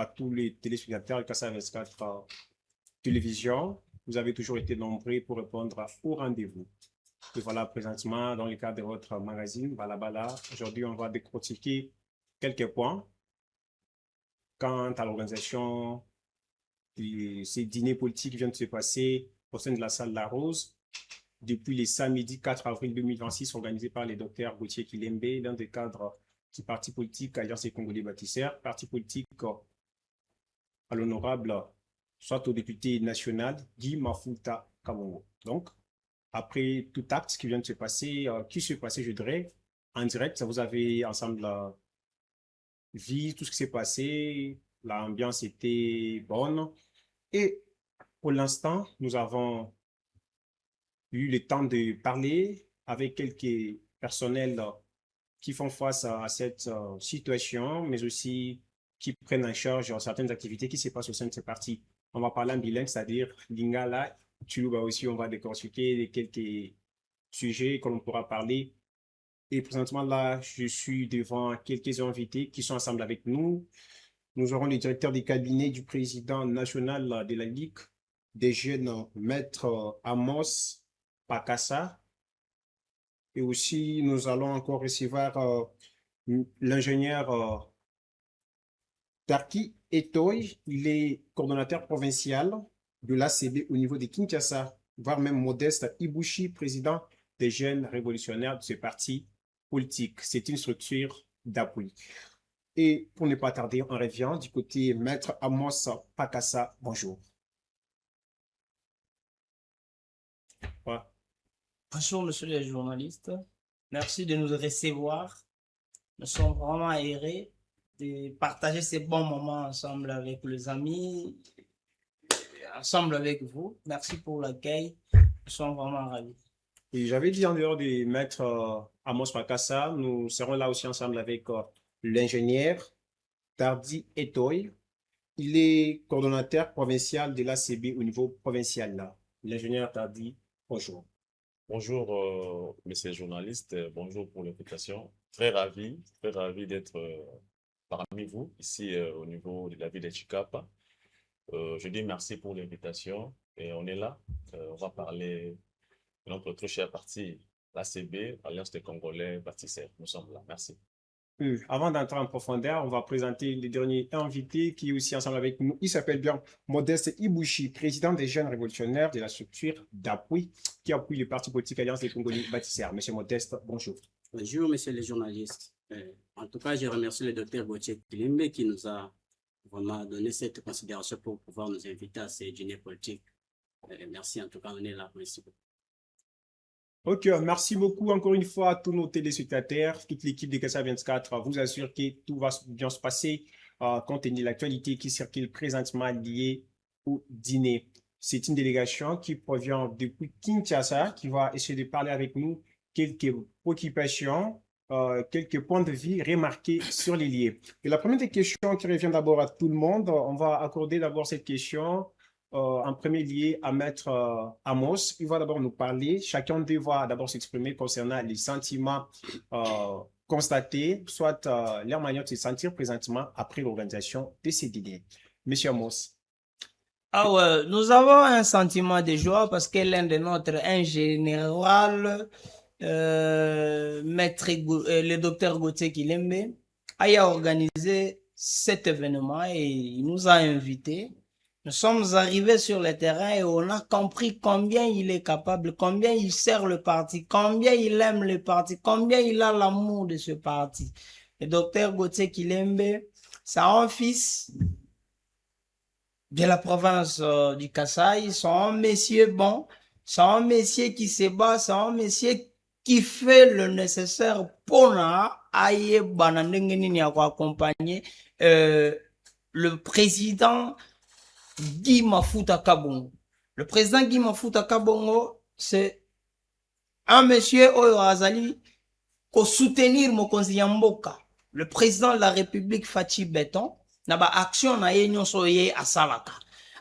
à tous les téléspectateurs de Kassa 24 Télévision. Vous avez toujours été nombreux pour répondre au rendez-vous. Et voilà, présentement, dans le cadre de votre magazine, Balabala, aujourd'hui, on va décortiquer quelques points quant à l'organisation de ces dîners politiques qui viennent de se passer au sein de la salle La Rose depuis le samedi 4 avril 2026, organisé par le docteur Gauthier Kilembe, l'un des cadres du parti politique Alliance des Congolais Bâtisseurs, parti politique à l'honorable, soit au député national Guy Mafuta Kabongo. Donc, après tout acte qui vient de se passer, je dirais, en direct, vous avez ensemble vu tout ce qui s'est passé, l'ambiance était bonne. Et pour l'instant, nous avons eu le temps de parler avec quelques personnels qui font face à cette situation, mais aussi qui prennent en charge certaines activités qui se passent au sein de ces partis. On va parler en bilingue, c'est-à-dire Lingala, Tuluba aussi, on va décortiquer quelques sujets que l'on pourra parler. Et présentement, là, je suis devant quelques invités qui sont ensemble avec nous. Nous aurons le directeur des cabinets du président national de la Ligue des jeunes, Maître Amos Pakassa. Et aussi, nous allons encore recevoir l'ingénieur Tarki Etoy. Il est coordonnateur provincial de l'ACB au niveau de Kinshasa, voire même Modeste Ibushi, président des jeunes révolutionnaires de ce parti politique. C'est une structure d'appui. Et pour ne pas tarder, on revient du côté Maître Amos Pakassa. Bonjour. Ouais. Bonjour, monsieur les journalistes. Merci de nous recevoir. Nous sommes vraiment aérés de partager ces bons moments ensemble avec les amis, ensemble avec vous. Merci pour l'accueil. Nous sommes vraiment ravis. Et j'avais dit en dehors de Maître Amos Pakassa, nous serons là aussi ensemble avec l'ingénieur Tardi Etoy. Il est coordonnateur provincial de l'ACB au niveau provincial. L'ingénieur Tardi, bonjour. Bonjour, messieurs les journalistes, bonjour pour l'invitation. Très ravi d'être parmi vous ici au niveau de la ville de Chikapa. Je dis merci pour l'invitation et on est là. On va parler de notre très cher parti, l'ACB, Alliance des Congolais Bâtisseurs. Nous sommes là. Merci. Avant d'entrer en profondeur, on va présenter le dernier invité qui est aussi ensemble avec nous. Il s'appelle bien Modeste Ibushi, président des jeunes révolutionnaires de la structure d'appui qui appuie le parti politique Alliance des Congolais Bâtisseurs. Monsieur Modeste, bonjour. Bonjour, messieurs les journalistes. En tout cas, je remercie le docteur Gauthier Kilembe qui nous a vraiment donné cette considération pour pouvoir nous inviter à ces dîners politiques. Merci, en tout cas, on est là. Merci beaucoup. Ok, merci beaucoup encore une fois à tous nos téléspectateurs. Toute l'équipe de Kassa 24 vous assure que tout va bien se passer compte tenu de l'actualité qui circule présentement liée au dîner. C'est une délégation qui provient depuis Kinshasa qui va essayer de parler avec nous quelques préoccupations, quelques points de vue remarqués sur les lieux. Et la première des questions qui revient d'abord à tout le monde, on va accorder d'abord cette question en premier lieu à Maître Amos. Il va d'abord nous parler. Chacun devra d'abord s'exprimer concernant les sentiments constatés, soit leur manière de se sentir présentement après l'organisation de ces dîners. Monsieur Amos. Ah ouais, nous avons un sentiment de joie parce que l'un de notre un général, le docteur Gauthier Kilembe, a organisé cet événement et il nous a invités. Nous sommes arrivés sur le terrain et on a compris combien il est capable, combien il sert le parti, combien il aime le parti, combien il a l'amour de ce parti. Le docteur Gauthier Kilembe, c'est un fils de la province du Kasaï, c'est un monsieur bon, c'est un monsieur qui se bat, c'est un monsieur qui fait le nécessaire pour nous accompagner le président Guy Mafuta Kabongo. Le président Guy Mafuta Kabongo, c'est un monsieur Oyo Azali ko soutenir Mokonzi Yamboka. Le président de la République Fachi Beton, naba action na ye nyonso ye asalaka.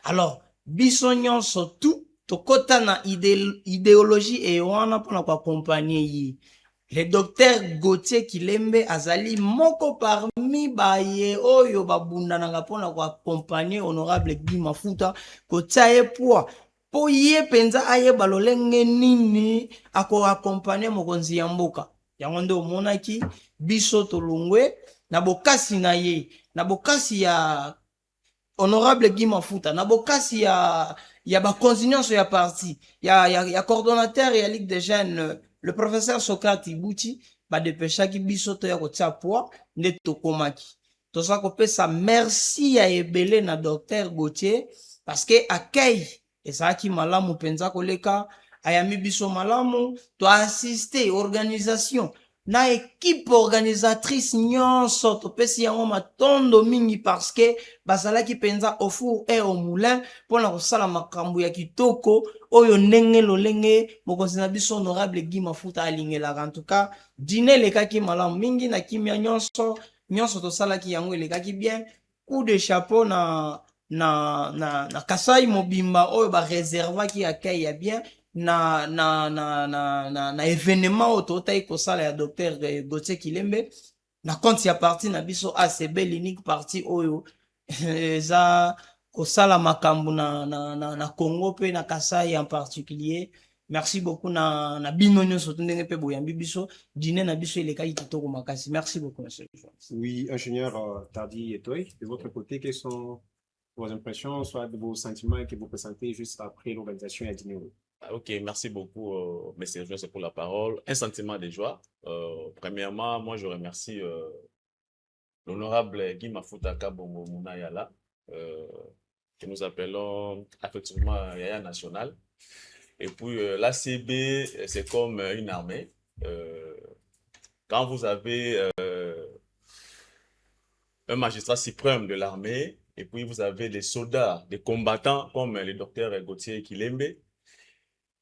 Alors, biso nyonso tout, tokota na idéologie et wana pona ko accompagner yi. le docteur Gauthier Kilembe azali moko parmi baye oyo babundanaka mpona koaccompagne honorable Guy Mafuta kotia ye poa po ye penza ayeba lolenge nini akoaccompagne mokonzi ya mboka. Yango nde omonaki biso tolongwe na bokasi na ye, na bokasi ya honorable Guy Mafuta, na bokasi ya bakonzi nyonso ya parti, ya coordonnateur ya Ligue des Jeunes, le professeur Socrate Ibuti, badepeshaki biso to ya kotia poa nde tokomaki. Toza kopesa merci ya ebele na docteur Gauthier parce que akei ezalaki malamu penza koleka, ayami biso malamu, to assiste organisation na équipe organisatrice nyonso topesi yango matondo mingi parce que bazalaki penza au four et au moulin mpona kosala makambo ya kitoko oyo ndenge lolenge mokonzi na biso honorable Guy Mafuta alingelaka. En tout cas dîner lekaki malamu mingi na kimia nyonso tosalaki yango elekaki bien. Coup de chapeau na Kasai Mobimba oyo ba réservaki akei ya bien na événement autotai kosala ya docteur Gauthier Kilembe na compte ya parti na biso ACB l'unique parti oyo eza kosala makambo na Congo pe na Kasai en particulier. Merci beaucoup na bino nyonso ndenge pe boyambi biso dîner na biso elekaki kitoko makasi. Merci beaucoup monsieur. Oui, ingénieur Tardy Etoy, de votre côté, quelles sont vos impressions, soit de vos sentiments que vous présentez juste après l'organisation à dîner? Ok, merci beaucoup, Monsieur Joël, pour la parole. Un sentiment de joie. Premièrement, moi, je remercie l'honorable Guy Mafuta Kabongo Mounayala, que nous appelons effectivement Yaya National. Et puis, l'ACB, c'est comme une armée. Quand vous avez un magistrat suprême de l'armée, et puis vous avez des soldats, des combattants comme le docteur Gauthier Kilembe,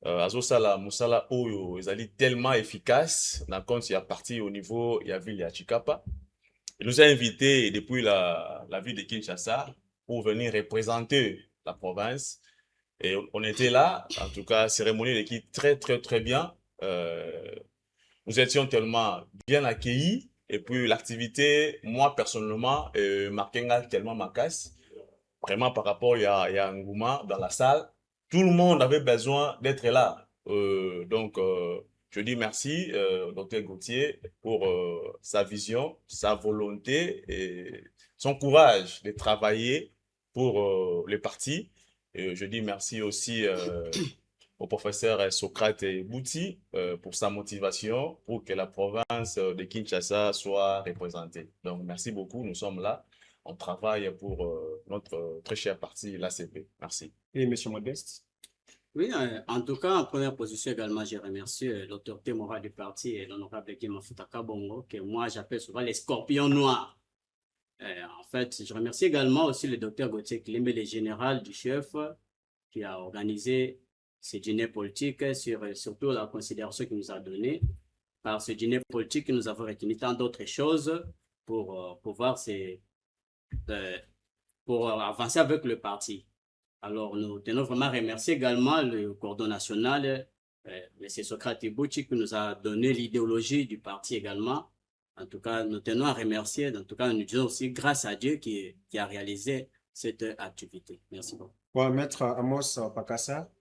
Azosala Moussala Oyo, ils allaient tellement efficaces, dans compte il y a parti au niveau, il y a ville, il y a Chikapa. Il nous a invités depuis la ville de Kinshasa pour venir représenter la province. Et on était là, en tout cas, cérémonie d'équipe très bien. Nous étions tellement bien accueillis. Et puis l'activité, moi personnellement, marquait tellement ma casse. Vraiment par rapport, il y a un engouement dans la salle. Tout le monde avait besoin d'être là. Donc, je dis merci au docteur Gauthier pour sa vision, sa volonté et son courage de travailler pour le parti. Et je dis merci aussi au professeur Socrate Bouti pour sa motivation pour que la province de Kinshasa soit représentée. Donc, merci beaucoup. Nous sommes là. On travaille pour notre très cher parti, l'ACP. Merci. Et M. Modeste? Oui, en tout cas, en première position également, je remercie l'autorité morale du parti et l'honorable Guy Mafuta Kabongo, que moi j'appelle souvent les scorpions noirs. En fait, je remercie également aussi le docteur Gauthier Kilembe, le général du chef, qui a organisé ce dîner politique, surtout la considération qu'il nous a donnée. Par ce dîner politique, nous avons retenu tant d'autres choses pour pouvoir pour avancer avec le parti. Alors, nous tenons vraiment à remercier également le coordonnateur national, M. Socrate Bouchi, qui nous a donné l'idéologie du parti également. En tout cas, nous tenons à remercier. En tout cas, nous disons aussi grâce à Dieu qui a réalisé cette activité. Merci beaucoup. Bon, Maître Amos Pakassa,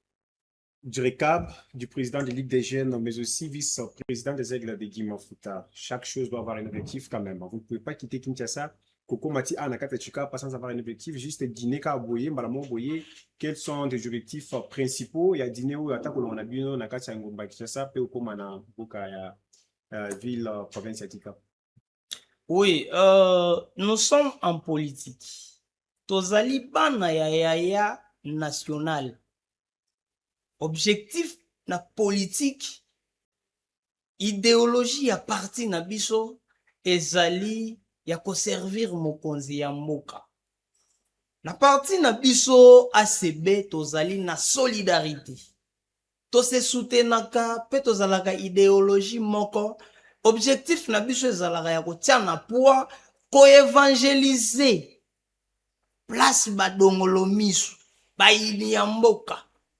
du RECAB, du président de Ligue des Jeunes, mais aussi vice-président des Aigles de Guy Mafuta. Chaque chose doit avoir un objectif quand même. Vous ne pouvez pas quitter Kinshasa. Koko Mati Anakata Chika, pas sans avoir un objectif, juste dîner qu'à Boye, Malamo Boye. Quels sont les objectifs principaux? Il y a dîner où attaque on a bien, on a qu'à Ngomba Kinshasa, peu comme on a Boka, ville, province Yatika. Oui, nous sommes en politique. Tozali bana ya national. Objectif na politique, idéologie ya parti na biso, ezali ya koservir mokonzi ya mboka. Na parti na biso ACB tozali na solidarité. Tose soutenaka pe tozalaka idéologie moko. Objectif na biso ezalaka ya kotia na poa ko évangéliser place badongolo misu bayini ya mboka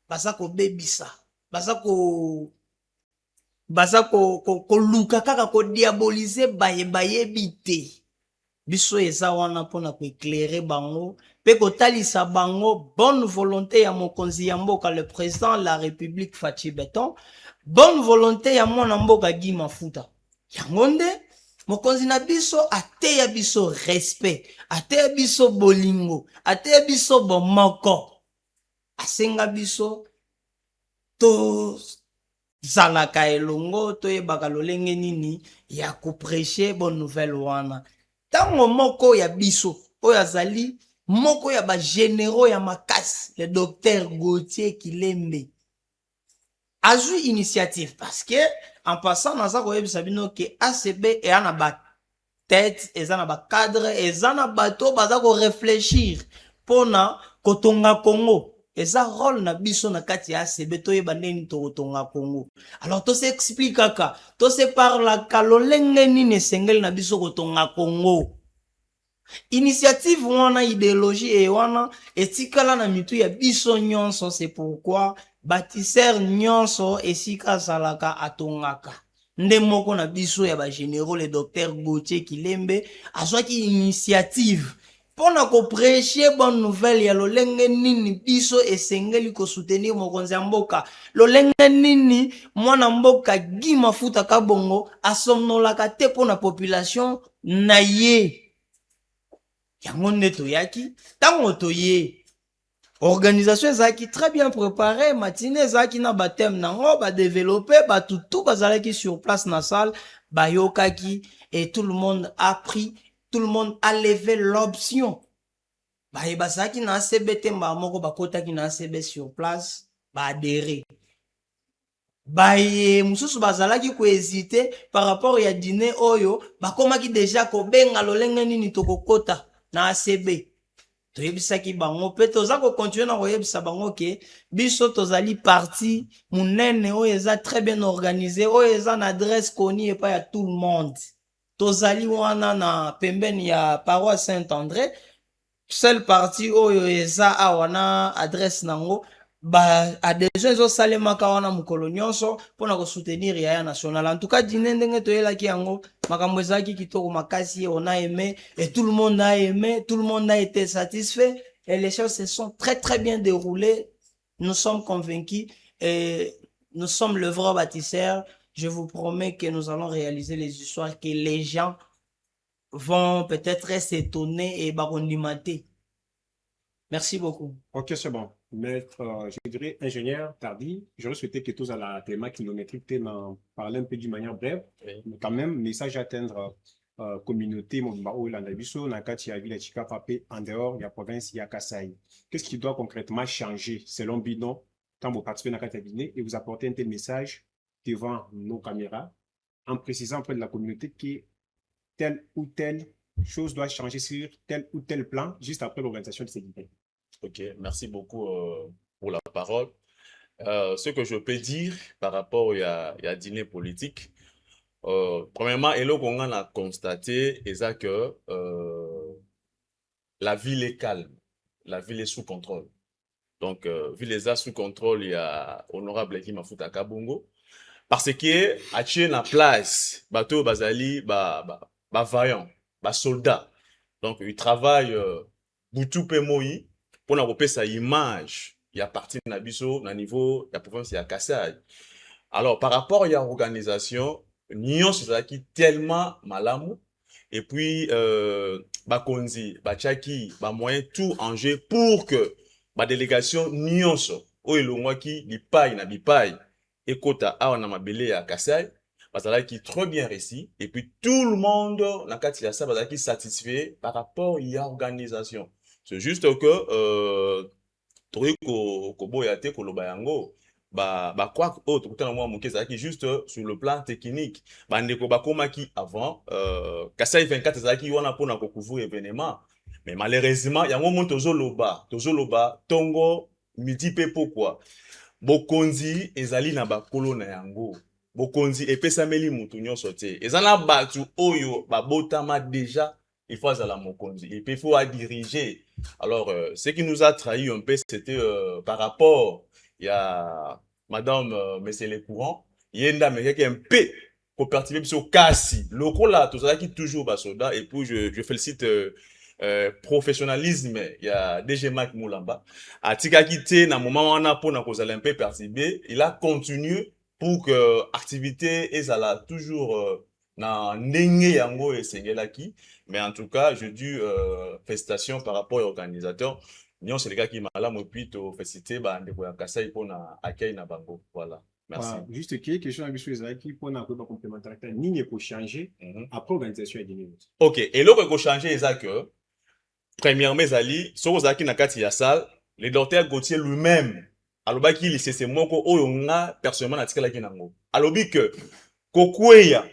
baza ko bebisa baza ko baza koluka kaka kodiabolize bayebi te. Biso eza wana mpona koéclairer bango mpe kotalisa bango bonne volonté ya mokonzi ya mboka le président de la République Fachi Beton, bonne volonté ya mwana mboka Guy Mafuta. Yango nde mokonzi na biso ateya biso respect, ateya biso bolingo, ateya biso bomoko. Asenga biso to zalaka elongo toyebaka lolenge nini ya koprêcher bonne nouvelle wana. Tango moko ya biso oyo azali moko ya ba généraux ya makasi, le docteur Gauthier Kilembe azui initiative parce que en passant naza koyebisa bino ke ACB eza na ba tête, eza na ba cadre, eza na bato baza ko réfléchir pona kotonga Congo. Eza rôle na biso na kati ya ACB toyeba ndeni tokotonga Congo. Alors to s'explique kaka, to se parla kalolenge nini esengeli na biso kotonga Congo. Initiative wana idéologie et wana etikala na mitu ya biso nyonso, c'est pourquoi bâtisseur nyonso esika salaka atongaka. Nde moko na biso ya ba généraux le docteur Gauthier Kilembe azwaki initiative pona ko prêcher bonne nouvelle ya lolenge nini biso esengeli ko soutenir mokonzi ya mboka, lolenge nini mwana mboka Guy Mafuta Kabongo asomnolaka te pona population na ye. Yango nde toyaki, tango toye organisation ezalaki très bien préparée, matinée ezalaki na baptême nango ba développer batutu bazalaki sur place na salle bayokaki et tout le monde a pris, tout le monde a levé l'option. Baye basaki na ACB temba moko bakotaki na ACB sur place ba adhérer. Baye mususu bazalaki ko hésiter par rapport ya dîner oyo bakomaki déjà ko benga lolenge nini tokokota na ACB. Toyebisaki bango pe toza ko continuer na koyebisa bango ke biso tozali parti munene oyo eza très bien organisé, oyo eza na adresse connue epa ya tout le monde. Tozali wana na pembeni ya paroisse Saint-André, seul parti oyo eza awa na adresse nango ba adhesion ezo salemaka wana mukolo nyonso pona ko soutenir ya national. En tout cas dîner ndenge toyelaki yango makambo ezalaki kitoko makasi, on a aimé et tout le monde a aimé, tout le monde a été satisfait et les choses se sont très bien déroulées. Nous sommes convaincus et nous sommes le vrai bâtisseur. Je vous promets que nous allons réaliser les histoires que les gens vont peut-être s'étonner et barondimater. Merci beaucoup. Ok, c'est bon. Maître, je dirais ingénieur Tardy, j'aurais souhaité que tous à la théma kilométrique parler un peu d'une manière brève, Oui. mais quand même, message à atteindre communauté, Nakati, Ville Chikapa, en dehors, il y a province, il y a Kasaï. Qu'est-ce qui doit concrètement changer selon Bino, quand vous participez à Nakati et vous apportez un tel message devant nos caméras, en précisant auprès de la communauté que telle ou telle chose doit changer sur tel ou tel plan, juste après l'organisation de ces dîners. Ok, merci beaucoup pour la parole. Ce que je peux dire par rapport à dîner politique, premièrement, et là qu'on a constaté, c'est que la ville est calme, la ville est sous contrôle. Donc, ville est sous contrôle, il y a honorable Guy Mafuta Kabongo, parce que à tuer la place, bateau bazali, vaillant, soldat. Donc, il travaille boutou pe moi pour n'avoir sa image. Il y a parti de Nabiso, na niveau de la province de Kassai. Alors, par rapport à l'organisation, Nyon c'est tellement malamu. Et puis, Bakonzi, Bachaki, moyen tout en jeu pour que la délégation Nyon ou Elongwaki, Lipaï, Nabipaï, et Kota, a on a mabélé à Kassai, parce qui trop bien réussi. Et puis, tout le monde, dans le cas de ça, qui satisfait par rapport à l'organisation. C'est juste que, Koboyate, Kolobayango, quoi autre, qui juste sur le plan technique, Bandeko Bakomaki avant, Kassai 24, Zaki, on a pour couvrir événement. Mais malheureusement, il y a un moment, Tozoloba, Tongo, midi pe pourquoi. Bokonzi, ezali na bakolo na yango. Bokonzi, epesameli mutu nyonso te. Ezana batu oyo, babotama déjà, il faut à la mokonzi. Et puis il faut à diriger. Alors, ce qui nous a trahi un peu, c'était par rapport, il y a Madame Messele Courant, yenda mais un peu coopérative biso kasi lokola tozalaki toujours basoda et puis je félicite professionnalisme il y a DG Mike Moulamba atikaki te na moment wana pona kozala un peu perturbé il a continué pour que activité ezala toujours na ndenge yango esengelaki mais en tout cas je dis félicitations par rapport aux organisateurs nyonso elekaki malamu puis tofélicité bandeko ya Kasai pona accueil na bango voilà. Merci. Voilà, juste quelques questions à Bissou Ezaki pour n'a pas complémentarité ni pour changer après organisation et dîner. OK, et là pour changer c'est que premièrement ezali so ozaki na kati ya salle le docteur Gauthier lui-même alobaki lisese moko oyo nga personnellement natikalaki nango alobi que kokweya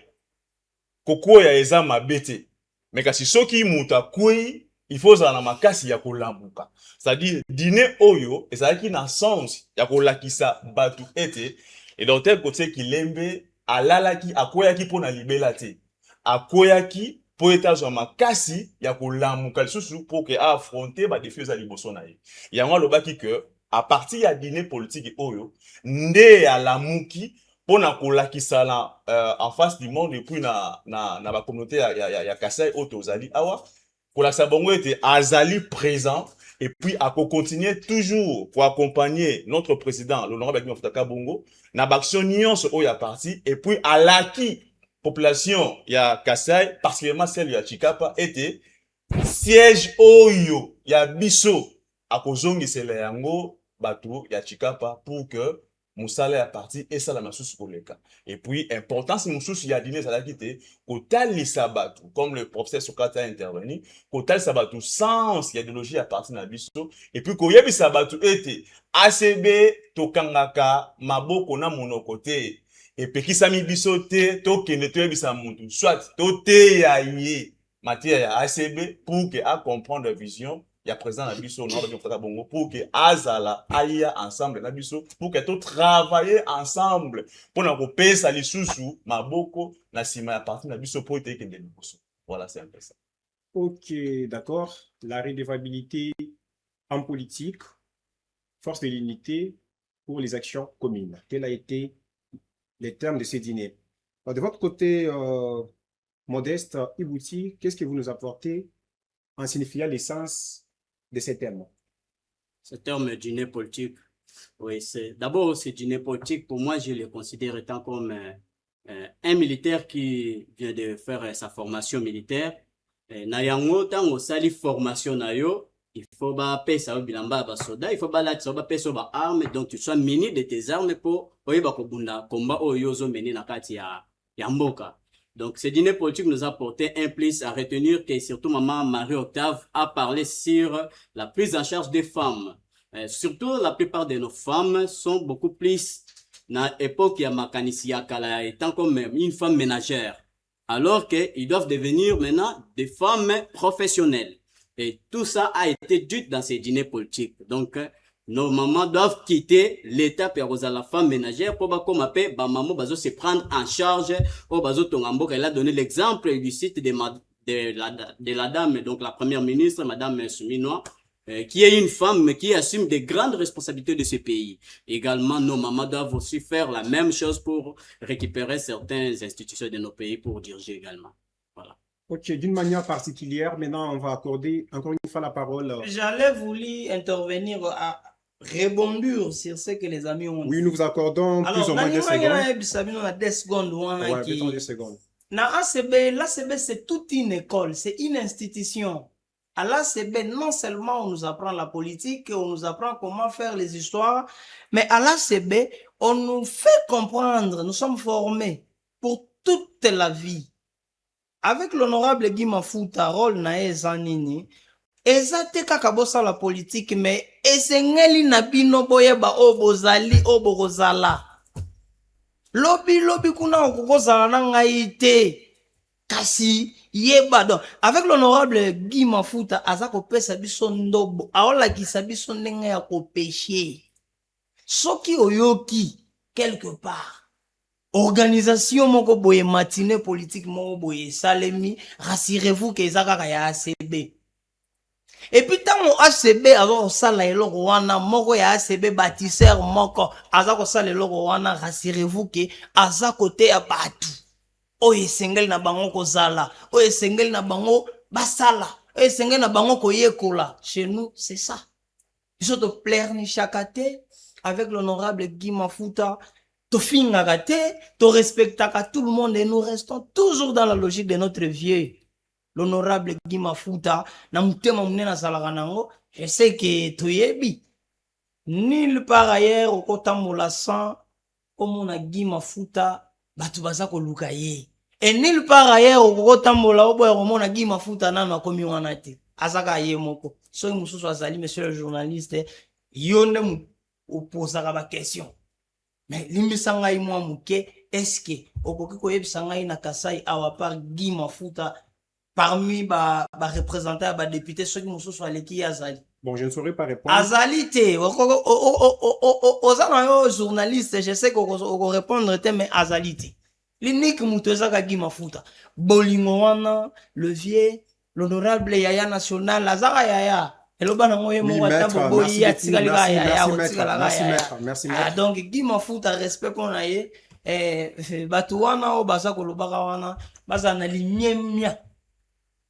eza mabete mais kasi soki mutu akwei il faut za na makasi ya kolambuka c'est-à-dire dîner oyo ezalaki na sens ya kolakisa batu ete et docteur Gauthier Kilembe alalaki akweyaki pona libela te akweyaki po etazwa makasi ya kolamuka lisusu po ke affronter ba défis za liboso na ye yango alobaki que à partir ya dîner politique oyo nde alamuki pona kolakisa en face du monde et puis na ba communauté ya Kasai otozali awa kolakisa bongo ete azali présent et puis à continuer toujours pour accompagner notre président l'honorable Guy Mafuta Kabongo na baction nyonso oyo ya parti et puis alaki population ya Kasai particulièrement celle ya Chikapa était siège oyo ya biso akozongisela yango bato ya Chikapa pour que musala ya parti et ça la masusu koleka et puis importance mususu ya dîner ça la quitté kotalisa bato comme le professeur Sokata a intervenu kotalisa bato sens ya idéologie ya parti na biso et puis koyebisa bato ete ACB tokangaka maboko na monoko te epekisami biso te tokende toyebisa mutu soit toteya ye matière ya ACB pour que a comprendre vision il y a président na biso na bongo pour que azala aya ensemble na biso pour que tout travailler ensemble pour na kopesa lisusu maboko na sima ya parti na biso pour ete kende liboso voilà c'est un peu ça. OK, d'accord. La redevabilité en politique, force de l'unité pour les actions communes. Quel a été les termes de ces dîners? De votre côté, Modeste Ibouti, qu'est-ce que vous nous apportez en signifiant l'essence de ces termes? Ce terme dîner politique, oui, c'est d'abord ce dîner politique, pour moi, je le considère étant comme un militaire qui vient de faire sa formation militaire. Na yango tango sali formation na yo, il faut ba pesa au bilamba ba soda, il faut ba la tsoba pesa ba armes, donc tu sois muni de tes armes pour oyeba ko bunda combat oyo zo meni na kati ya mboka. Donc, ce dîner politique nous a porté un plus à retenir que surtout maman Marie-Octave a parlé sur la prise en charge des femmes. Surtout, la plupart de nos femmes sont beaucoup plus, dans l'époque, il y a Makanisi Yakala étant comme une femme ménagère. Alors qu'ils doivent devenir maintenant des femmes professionnelles. Et tout ça a été dû dans ces dîners politiques. Donc, nos mamans doivent quitter l'état pour la femme ménagère pour comme appelle maman bazo se prendre en charge au bazo tongambo. Elle a donné l'exemple du site de la dame, donc la première ministre, madame Souminois, qui est une femme qui assume des grandes responsabilités de ce pays. Également, nos mamans doivent aussi faire la même chose pour récupérer certaines institutions de nos pays pour diriger également. Voilà. OK, d'une manière particulière, maintenant on va accorder encore une fois la parole. J'allais vouloir intervenir à rebondir sur ce que les amis ont dit. Oui, nous vous accordons plus ou moins 2 secondes. Alors, 2 secondes. Ouais, mettons 2 secondes. L'ACB, c'est toute une école, c'est une institution. À l'ACB, non seulement on nous apprend la politique, on nous apprend comment faire les histoires, mais à l'ACB, on nous fait comprendre, nous sommes formés pour toute la vie. Avec l'honorable Guy Mafuta, rôle nae zanini, ezate kaka bosa la politique, mais esengeli na bino boyeba obozali oborozala. Lobi kuna okozala na ngai te. Kasi yeba donc avec l'honorable Guy Mafuta azako pesa biso ndobo aola kisabiso ndenge ya ko pécher. Soki oyoki quelque part organisation moko boye matinée politique moko boye salemi, rassurez-vous que ezaka ya ACB. Et puis tant mon ACB alors ça la eloko wana moko ya ACB bâtisseur moko azako ça le logo wana rassurez-vous que aza côté ya batu oyo esengeli na bango kozala oyo esengeli na bango basala oyo esengeli na bango koyekola. Chez nous c'est ça. Biso to plaire ni chakate avec l'honorable Guy Mafuta to fingaka te to respectaka tout le monde et nous restons toujours dans la logique de notre vieux l'honorable Guy Mafuta na mutema munena salaka nango. Je sais que toyebi nulle part ailleurs okotambola sans omona Guy Mafuta batu baza koluka ye et nulle part ailleurs okotambola oboya komona Guy Mafuta nano akomi wana te azaka ye moko. Soki mususu azali monsieur le journaliste yo nde oposaka ba question mais limbisa ngai mwa muke est-ce que okoki koyebisa ngai na Kasai awa par Guy Mafuta parmi ba représentants ba députés ceux qui mususu aleki azali? Bon, je ne saurais pas répondre. Azali te ozana yo journaliste je sais qu'on répondre te mais azali te l'unique mutu ezaka Guy Mafuta bolingo wana le vieux l'honorable Yaya national azaka yaya eloba nango ye moko ata boyi atikala yaya otikala yaya. Merci. Donc Guy Mafuta respect pona ye batu wana o baza kolobaka wana baza na linyemia.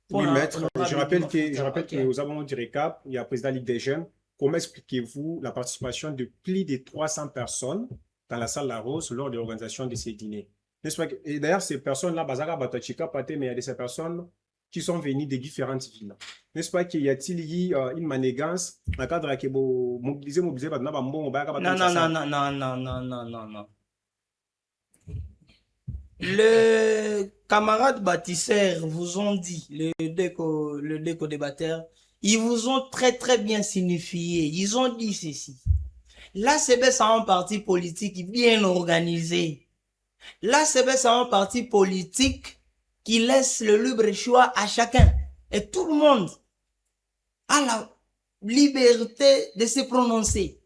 Oui, maître, je rappelle que nous avons du récap, il y a le président de la Ligue des Jeunes. Comment expliquez-vous la participation de plus de 300 personnes dans la salle La Rose lors de l'organisation de ces dîners? Et d'ailleurs, ces personnes-là, Bazara, Batachika, Pate, mais il y a de ces personnes qui sont venues de différentes villes. N'est-ce pas qu'il y a-t-il eu une manégance dans le cadre de mobiliser, non. Le camarade bâtisseur vous ont dit, le déco débatteur, ils vous ont très bien signifié. Ils ont dit ceci. L'ACB, c'est un parti politique bien organisé. L'ACB, c'est un parti politique qui laisse le libre choix à chacun. Et tout le monde a la liberté de se prononcer.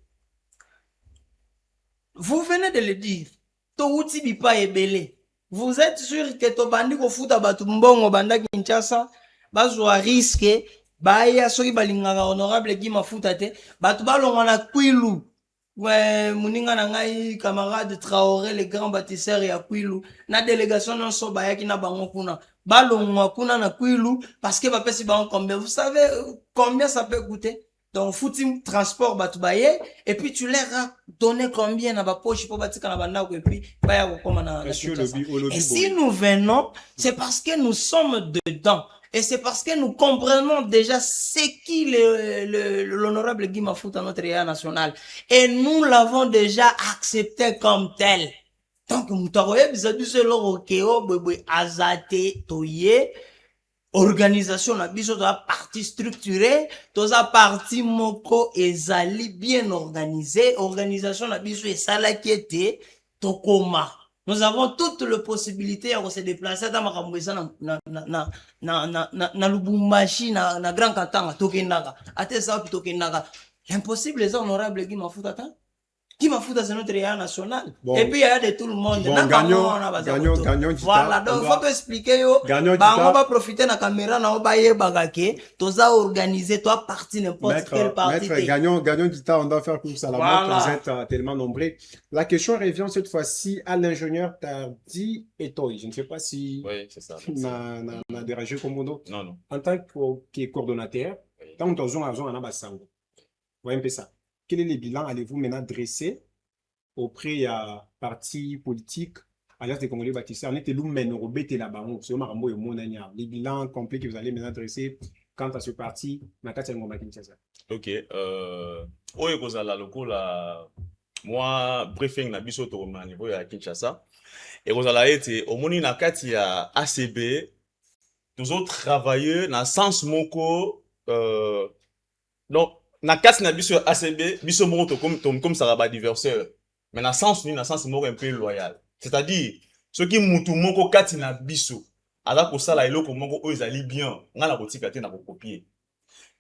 Vous venez de le dire. Touti bipa ebele. Vous êtes sûr que tobandi ko futa batu mbongo banda Kinshasa bazwa risque baya soki balingaka honorable Guy Mafuta te batu balonga na Kwilu muninga na ngai camarade Traoré le grand bâtisseur ya Kwilu na délégation non so bayaki na bango kuna balonga kuna na Kwilu parce que bapesi bango combien vous savez combien ça peut coûter. Donc, foutu transport batubaye, et puis tu leur as donné combien na ba poche pour batika na banda et puis baya kokoma na. Et si nous venons, c'est parce que nous sommes dedans. Et c'est parce que nous comprenons déjà ce qui l'honorable Guy Mafuta, notre réa national. Et nous l'avons déjà accepté comme tel. Donc, mutaroye bisabiso lorokeo bebe azate toye. Organisation na biso to parti structuré to za parti moko ezali bien organisé organisation na biso esala kiete to koma. Nous avons toute la possibilité de se déplacer dans makambo eza na Lubumbashi na Grand Katanga tokendaka ate ça tokendaka l'impossible est honorable Guy Mafuta ta Guy Mafuta c'est notre réa national. Bon. Et puis il y a de tout le monde. Bon, gagnons. Voilà, donc faut expliquer yo. Bango va profiter na caméra na obaye bagake. Toza organiser toi parti n'importe quel parti. Maître, gagnons du temps. On doit faire course à la montre. Vous êtes tellement nombreux. La question revient cette fois-ci à l'ingénieur Tardy Etoy. Je ne sais pas si. Oui, c'est ça. n'a dérangé comme modo. Non. En tant que coordonnateur, tant que nous avons un abasango. Voyez un peu ça. Quel est le bilan allez-vous maintenant dresser auprès de partis politiques, Alliance des Congolais bâtisseurs? On était l'oumen au BT là-bas, c'est le bilan complet que vous allez maintenant dresser quant à ce parti. Ok. Oye kozala lokola moi briefing na biso to au niveau ya Kinshasa et kozala été au moni na kati ya ACB nous autres travailleux na sens moko donc na kati na biso ACB biso moko comme ça va diverseur mais na sens moko un peu loyal, c'est-à-dire ceux qui mutu moko kati na biso ala ko sala eloko moko o ezali bien nga na kotika te na ko copier.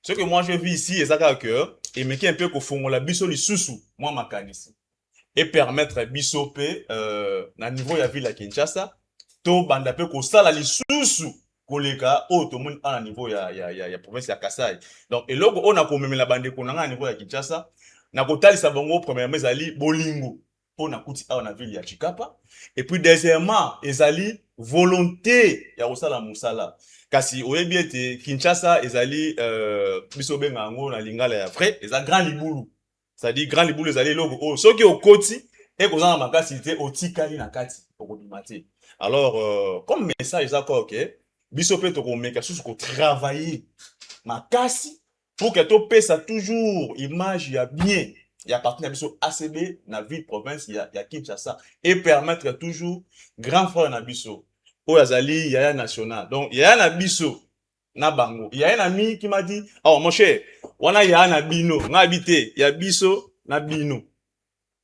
Ce que moi je vis ici ezaka cœur et meki un peu ko fongola biso lisusu moi makanisi et permettre biso pe na niveau ya ville ya Kinshasa to banda pe ko sala lisusu koleka o to monde à niveau ya province ya Kasai. Donc eloko on a komemela bande konanga à niveau ya Kinshasa na kotalisa bango premièrement ezali bolingo pour na kuti a na ville ya Chikapa et puis deuxièmement ezali volonté ya kosala musala kasi oyebi ete Kinshasa ezali biso benga ngo na lingala ya vrai eza grand libulu, c'est-à-dire grand libulu ezali eloko o soki okoti et kozana makasi te otikali na kati okobimate. Alors comme message ça quoi OK biso pe to ko meka susu ko travailler makasi pour que to pesa toujours image ya bien ya partenaire biso ACB na ville province ya Kinshasa et permettre toujours grand frère na biso o yazali yaya national. Donc yaya na biso na bango yaya na mi qui m'a dit oh mon cher wana yaya na bino ngabité ya biso na bino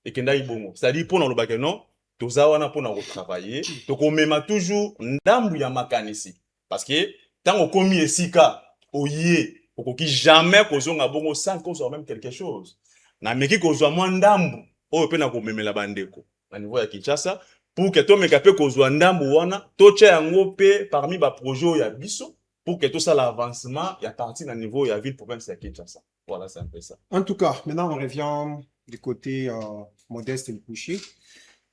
et kenda ibongo, c'est-à-dire pour na lobake non toza wana pour na travailler to ko mema toujours ndambu ya makanisi parce que tant on komi esika oye okoki jamais kozonga bongo sans qu'on soit même quelque chose na meki kozwa mwandambu oyo pe na komemela bandeko na niveau ya Kinshasa pour que to meka pe kozwa ndambu wana to tia yango pe parmi ba projet ya biso pour que tout ça l'avancement ya parti na niveau ya ville province ya Kinshasa. Voilà, c'est un peu ça. En tout cas, maintenant on revient du côté Modeste Mpouchi.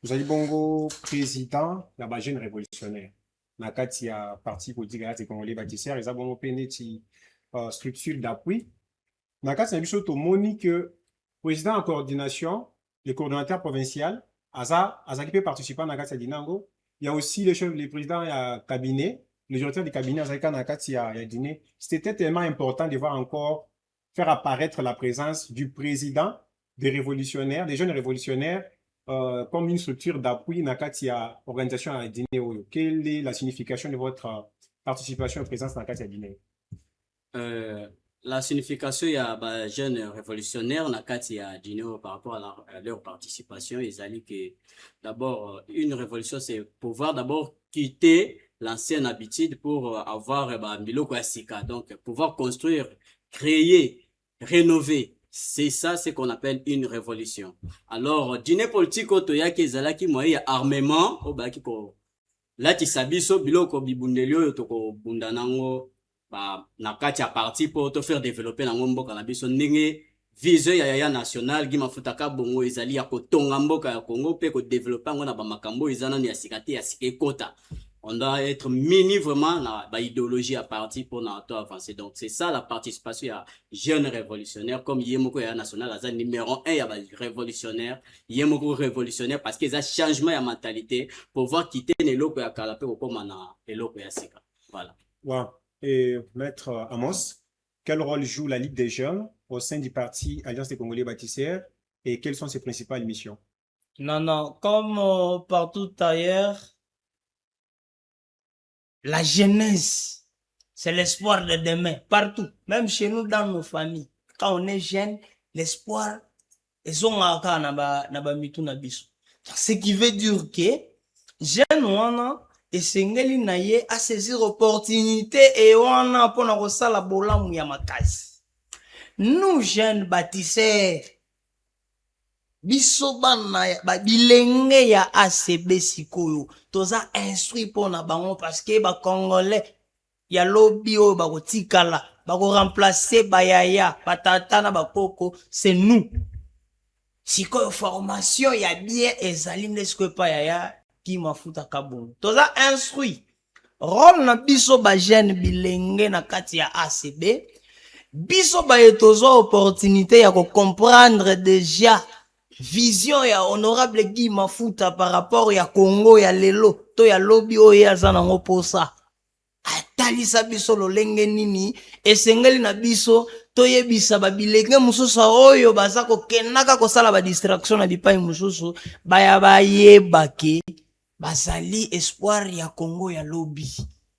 Vous avez bongo président de la jeune révolutionnaire. Nakati a parti politique et congolais bâtisseurs, ils ont bongo peneti structure d'appui. Nakati a biso to moni que président en coordination, le coordonnateur provincial, Aza qui peut participer à Nakati Dinango. Il y a aussi les présidents cabinet, le directeur du cabinet Azaka Nakati a dîné. C'était tellement important de voir encore faire apparaître la présence du président des révolutionnaires, des jeunes révolutionnaires, comme une structure d'appui Nakati à organisation à dîner. Quelle est la signification de votre participation et présence Nakati à dîner? La signification, il y a des jeunes révolutionnaires Nakati à dîner par rapport à leur participation. Ils ont dit que d'abord, une révolution, c'est pouvoir d'abord quitter l'ancienne habitude pour avoir Miloko Asika. Donc, pouvoir construire, créer, rénover. C'est ça, ce qu'on appelle une révolution. Alors, dîner politique, otoya kezalaki moyen armement, obakiko là tu sabiso biloko bibundelio toko bundanango ba nakati ya parti pour te faire développer nango mboka na biso ndenge vision ya national gima futaka bongo ezali ya kotonga mboka ya Congo pe ko développer ngo na ba makambo ezana ni ya sikate ya sikekota. On doit être mini vraiment dans l'idéologie à partir pour nous avancer. Donc, c'est ça la participation à jeunes révolutionnaires. Comme Yemoko est national, c'est numéro 1, il y a des révolutionnaires. Yemoko révolutionnaire parce qu'ils ont changement de mentalité pour voir quitter les locaux à Kalapé ou comme les locaux à Sika. Voilà. Wow. Et Maître Amos, quel rôle joue la Ligue des jeunes au sein du parti Alliance des Congolais bâtisseurs et quelles sont ses principales missions? Non, comme partout ailleurs, la jeunesse, c'est l'espoir de demain, partout, même chez nous dans nos familles. Quand on est jeune, l'espoir, ils ont un cas ce qui veut dire que jeune wana esengeli na ye à saisir opportunité et wana pona kosala bolamu ya makasi. Nous jeunes bâtisseurs, biso bana bilenge ya ACB sikoyo toza instruit pona bango parce que ba congolais ya lobby o ba kotikala ba ko remplacer bayaya batata na bakoko, c'est nous. Sikoyo formation ya bien ezali nesko pa yaya ki mafuta kabongo toza instruit. Rôle na biso ba jeune bilenge na kati ya ACB, biso ba etozo opportunité ya ko comprendre déjà vision ya honorable Guy Mafuta par rapport ya Congo ya lelo to ya lobby oyo azana ngo posa atalisa biso lolenge nini esengeli na biso to yebisa babilenge mususu oyo baza ko kenaka ko sala ba distraction na bipai mususu baya bayebake bazali espoir ya Congo ya lobby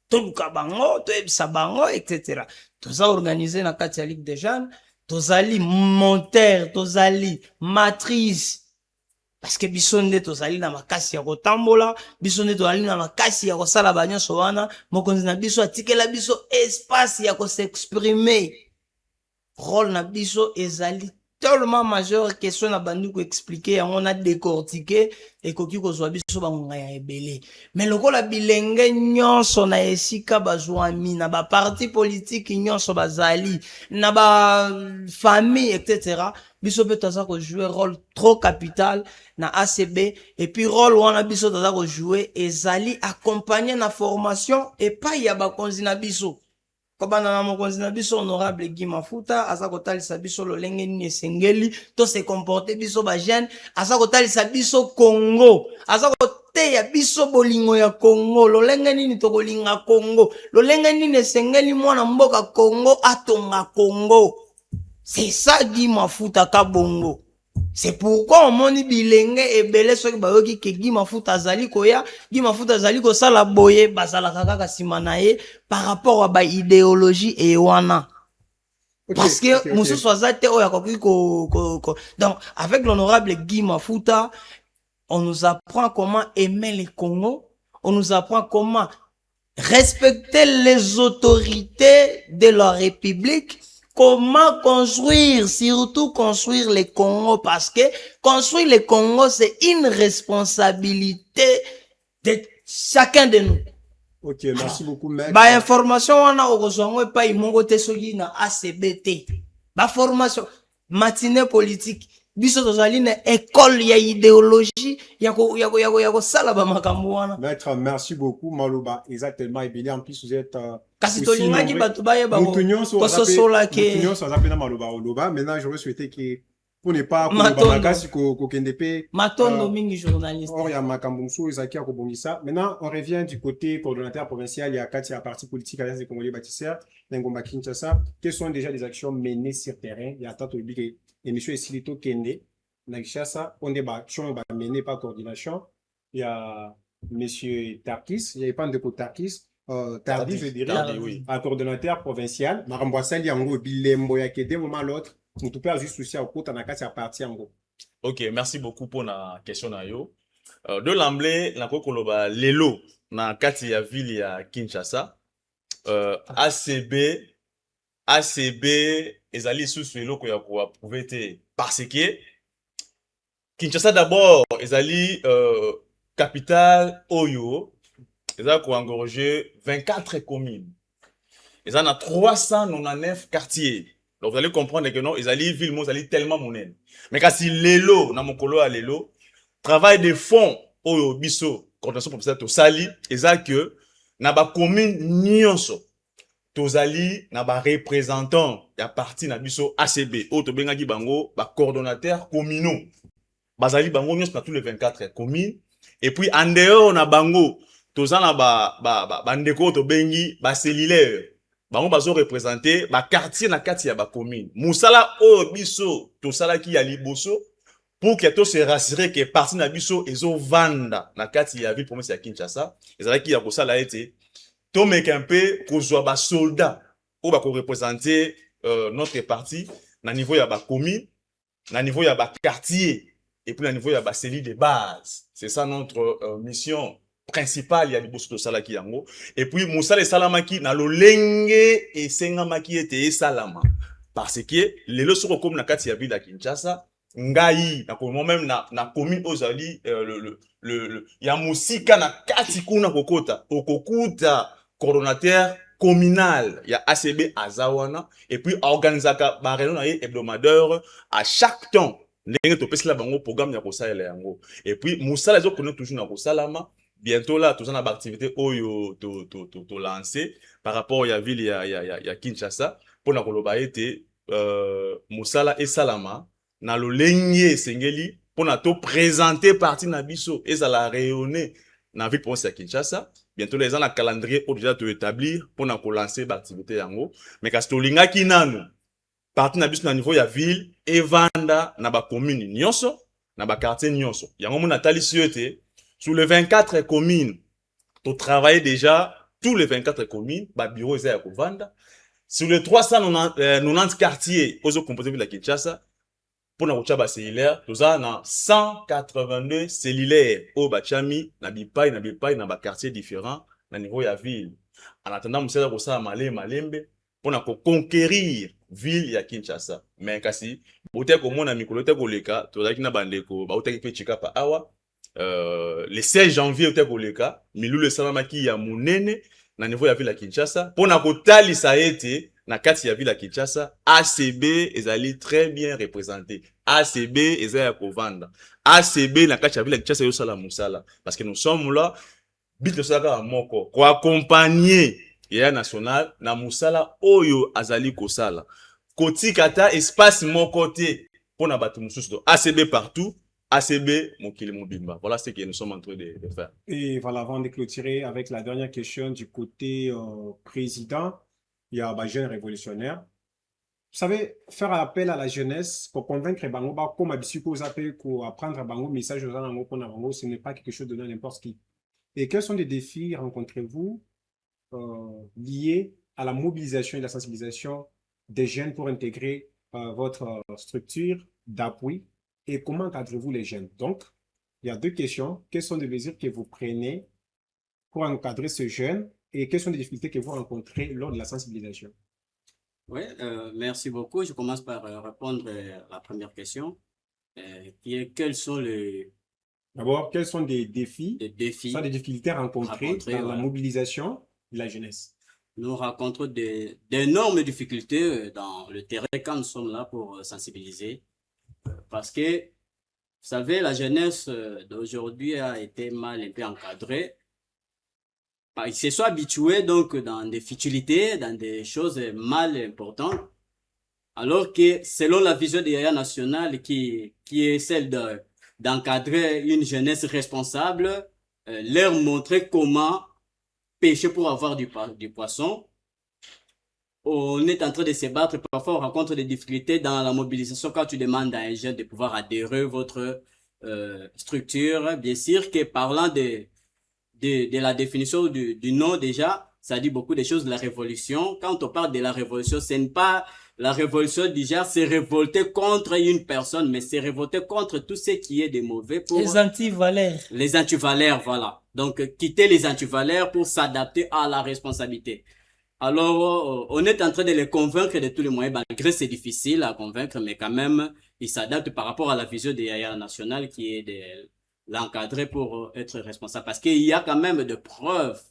to luka bango to yebisa bango etc. Toza organiser na kati ya Ligue des jeunes. Tozali monteur, tozali matrice. Parce que bisonde tozali na makasi ya kotambola, bisonde tozali na makasi ya kosala banyoso wana, mokonzi na biso atikela biso espace ya ko s'exprimer. Rôle na biso ezali tellement majeur question na bandi ko expliquer on a décortiqué et koki ko zwa biso bangonga ya ebele mais lokola bilenge nyonso na esika bazwami na ba parti politique nyonso bazali na ba famille etc biso pe toza ko jouer rôle trop capital na ACB et puis rôle wana biso toza ko jouer ezali accompagner na formation et pas ya ba konzi na biso kobana na mokonzi na biso honorable Guy Mafuta aza kotalisa biso lolenge nini esengeli to se comporter biso ba jeune aza kotalisa biso Congo aza koteya biso bolingo ya Congo lolenge nini to kolinga Congo lolenge nini esengeli mwana mboka Congo atonga Congo c'est ça Guy Mafuta ka bongo. C'est pourquoi on moni bilenge ebele soki bayoki ke Guy Mafuta azali koya Guy Mafuta azali ko sala boye basala kaka simana ye par rapport à ba idéologie et wana parce que musu swazate oya ko donc avec l'honorable Guy Mafuta on nous apprend comment aimer le Congo, on nous apprend comment respecter les autorités de la République. Comment construire, surtout construire les Congo, parce que construire les Congo, c'est une responsabilité de chacun de nous. Ok, merci beaucoup, mec. Bah, information, on a rejoint pas imongo te soki na ACBT. Bah, formation, matinée politique. Biso tozali na école ya idéologie, yako sala ba makambo wana. Maître, merci beaucoup, Maloba. Exactement, et bien, en plus, vous êtes, kasi tolinga ki batu baye ba ko sosola ke Mutunyo so zapena Maloba Oloba. Maintenant, j'aurais souhaité que pour ne pas makasi ko kendepe matondo mingi journaliste. Or ya makambumso ezaki akobongisa. Maintenant, on revient du côté coordonnateur provincial, il y a Katia parti politique Alliance des Congolais bâtisseurs, Ngomba Kinshasa. Quelles sont déjà les actions menées sur terrain? Il y a tant de bigs et monsieur Esilito Kende na Kinshasa, on débat action ba menées par coordination. Il y a monsieur Tarkis, il y a pas de Tarkis. Tardi, je dirais, oui. un coordonnateur provincial. Marambouassali Yango, Bilembo, Yakede, moment l'autre. Nous te perdons juste aussi au côté, on a qu'à partir en gros. Ok, merci beaucoup pour la question. De l'emblée, la Koloba, Lelo, na kati ya ville ya Kinshasa, ACB, ezali sous Lelo ko ya ko approuvé te parce que Kinshasa d'abord, ezali capitale Oyo. Ils ont engorgé 24 communes. Ils en ont 399 quartiers. Donc vous allez comprendre que non, ils allaient ville, ils allaient tellement monnaie. Mais quand si l'élo, dans mon colo à l'élo, travail de fond au biso, coordination professionnelle to sali, ils ont que na ba commune nyonso, to sali na ba représentant, ya parti na biso ACB, au to benga ki bango, ba coordonnateur communaux. Bazali bango nyonso na tous les 24 communes. Et puis en dehors na bango, tozana bandeko to bengi ba cellulaire bango bazo représenter ba quartier na kati ya ba commune musala o biso to sala ki ya liboso pour que to se rassurer que parti na biso ezo vanda na kati ya ville province ya Kinshasa ezala ki ya ko sala ete to meke un peu kozwa ba soldat o ba ko représenter notre parti na niveau ya ba commune na niveau ya ba quartier et puis na niveau ya ba cellule de base. C'est ça notre mission principal ya liboso to salaki yango et puis musala salamaki na lolenge et sengamaki ete salama parce que lelo soko comme na kati ya ville ya Kinshasa ngai na ko même na commune ozali le ya musika na kati kuna kokota okokuta coordonnateur communal ya ACB azawana et puis organisaka ba réunion na hebdomadaire à chaque temps ndenge to pesela bango programme ya kosala yango et puis musala zo connaît toujours na kosalama. Bientôt là, tous on a des activités oyo to lancer par rapport à la ville ya Kinshasa pour na koloba ete musala et salama na lolenge sengeli pour na to présenter parti na biso et ça la rayonner na ville province ya Kinshasa. Bientôt les gens na calendrier au déjà to établir pour na ko lancer l'activité yango mais kasi to linga kinanu parti na biso na niveau ya ville et vanda na ba commune nyonso na ba quartier nyonso yango mona talisi ete sur les 24 communes, tu travailles déjà tous les 24 communes, bah bureau est à Kovanda. Sur les 390 quartiers, aux autres composés de la Kinshasa, pour na rocha ba cellulaire, tu as 182 cellulaires au Bachami, na Bipai, na ba quartiers différents, na niveau ya ville. En attendant, monsieur Rosa Malembe, pour conquérir ville ya Kinshasa. Mais kasi bote ko mona mikolo te ko leka to zaki na bandeko ba utaki pe Chikapa awa le 16 janvier te ko leka milulu esalamaki ya munene na niveau ya ville ya Kinshasa pour na kotalisa ete na kati ya ville ya Kinshasa ACB ezali très bien représenté. ACB ezali ya kovanda. ACB na kati ya ville ya Kinshasa yo sala musala parce que nous sommes là bit saka moko ko accompagner ya national na musala oyo azali kosala. Kotikata espace moko te pona batu mususu do ACB partout. ACB mokili mobimba. Voilà ce que nous sommes en train de faire. Et voilà, avant de clôturer avec la dernière question du côté président, il y a un jeune révolutionnaire. Vous savez, faire appel à la jeunesse pour convaincre Bango, comme Abissiko vous appelle pour apprendre à Bango, message aux gens, ce n'est pas quelque chose de n'importe qui. Et quels sont les défis rencontrez-vous liés à la mobilisation et la sensibilisation des jeunes pour intégrer votre structure d'appui et comment encadrez-vous les jeunes? Donc, il y a deux questions. Quelles sont les mesures que vous prenez pour encadrer ce jeune et quelles sont les difficultés que vous rencontrez lors de la sensibilisation? Oui, merci beaucoup. Je commence par répondre à la première question, qui est quels sont les... D'abord, quels sont des défis, les défis sont des difficultés rencontrées dans la mobilisation de la jeunesse? Nous rencontrons d'énormes difficultés dans le terrain quand nous sommes là pour sensibiliser. Parce que, vous savez, la jeunesse d'aujourd'hui a été mal un peu encadrée. Ils se sont habitués donc dans des futilités, dans des choses mal importantes. Alors que selon la vision de Yaya National qui est celle d'encadrer une jeunesse responsable, leur montrer comment pêcher pour avoir du poisson. On est en train de se battre, parfois on rencontre des difficultés dans la mobilisation quand tu demandes à un jeune de pouvoir adhérer à votre structure. Bien sûr que parlant de la définition du nom déjà, ça dit beaucoup de choses de la révolution. Quand on parle de la révolution, ce n'est pas la révolution déjà, c'est révolter contre une personne, mais c'est révolter contre tout ce qui est de mauvais pour... Les antivaleurs. Les antivaleurs, voilà. Donc, quitter les antivaleurs pour s'adapter à la responsabilité. Alors, on est en train de les convaincre de tous les moyens, malgré c'est difficile à convaincre, mais quand même, ils s'adaptent par rapport à la vision de Yaya National qui est de l'encadrer pour être responsable. Parce qu'il y a quand même de preuves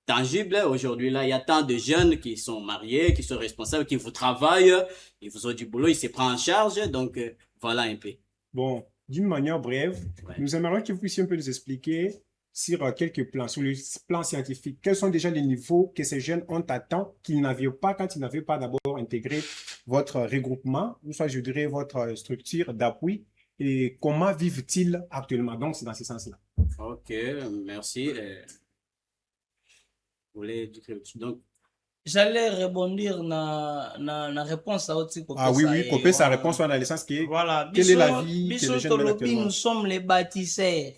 tangibles aujourd'hui. Là, il y a tant de jeunes qui sont mariés, qui sont responsables, qui vous travaillent, ils vous ont du boulot, ils se prennent en charge. Donc, voilà un peu. Bon, d'une manière brève, nous aimerions que vous puissiez un peu nous expliquer sur quelques plans, sur le plan scientifique, quels sont déjà les niveaux que ces jeunes ont à temps qu'ils n'avaient pas quand ils n'avaient pas d'abord intégré votre regroupement, ou soit je dirais votre structure d'appui, et comment vivent-ils actuellement? Donc, c'est dans ce sens-là. Ok, merci. Vous voulez dire donc, j'allais rebondir na réponse à aussi ah oui, oui, couper sa réponse dans le sens que voilà, quelle est la vie que les jeunes mènent actuellement? Nous sommes les bâtisseurs.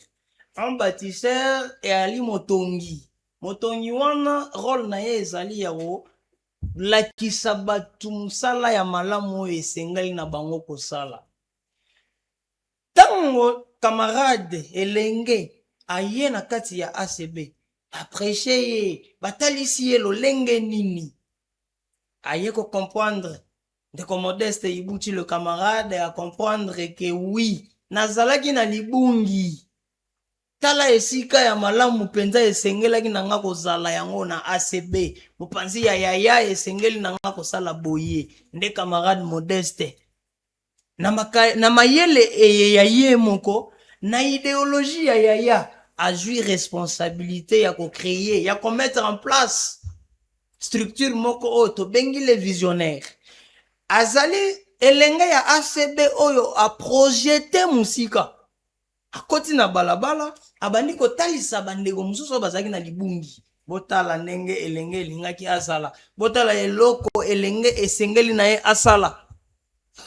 Un bâtisseur et ali motongi. Motongi wana rôle na ye ezali yao lakisa batu musala ya malamu esengali na bango kosala. Tango camarade elenge aye na kati ya ACB aprêche ye batalisi ye lolenge nini aye ko comprendre de Modeste Ibuti le camarade à comprendre que oui nazalaki na libungi tala esika ya malamu penza esengelaki nanga kozala yango na ACB mopanzi ya yaya esengeli nanga kosala boye nde camarade Modeste na mayele ya ye moko na idéologie ya yaya a joué responsabilité ya ko créer ya ko mettre en place structure moko oto bengi les visionnaires azali elenga ya ACB oyo a projeté musika akoti na balabala abandi kotalisa bandeko mususu bazaki na libungi botala ndenge elenge elingaki asala botala eloko elenge esengeli na ye asala.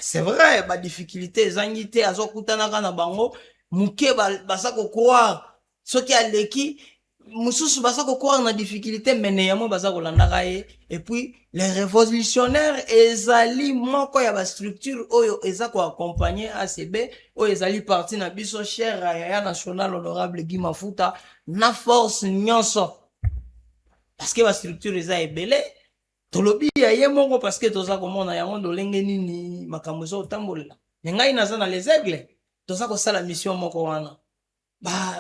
C'est vrai, ba difficulté ezangite azokutanaka na bango muke basa ko croire soki aleki mususu basa ko croire na difficulté mene yamo basa ko landaka ye et puis les révolutionnaires ezali moko ya ba structure oyo eza ko accompagner ACB oyo ezali parti na biso cher ya national honorable Guy Mafuta na force nyonso parce que ba structure eza ebele tolobi ya ye moko parce que toza komona yango ndolenge nini makambo eza kotambolela me ngai naza na les aigles toza kosala mission moko wana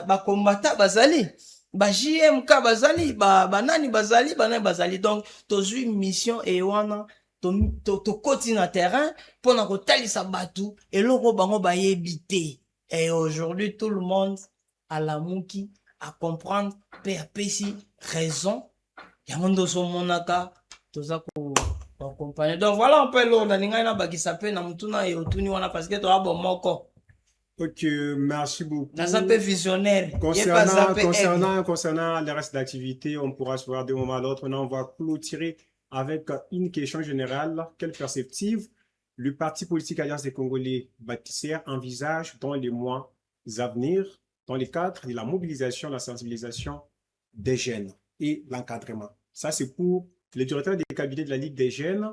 bakombata bazali ba-JMK bazali banani bazali donc tozwi mission e wana tokoti na terrain mpona kotalisa bato eloko bango bayebi te et aujourd'hui tout le monde alamuki à comprendre mpe apesi raison yango nde ozomonaka toza koaccompagne donc voilà un peu l'ordre ningai na bakisa mpe na mutuna e otuni wana parce que toza bomoko. Ok, merci beaucoup. Naza mpe visionnaire. Concernant le reste d'activité, on pourra se voir d'un moment à l'autre. Maintenant, on va clôturer avec une question générale. Quelle perspective le parti politique Alliance des Congolais bâtisseurs envisage dans les mois à venir dans le cadre de la mobilisation, la sensibilisation des jeunes et l'encadrement? Ça, c'est pour le directeur des cabinets de la Ligue des jeunes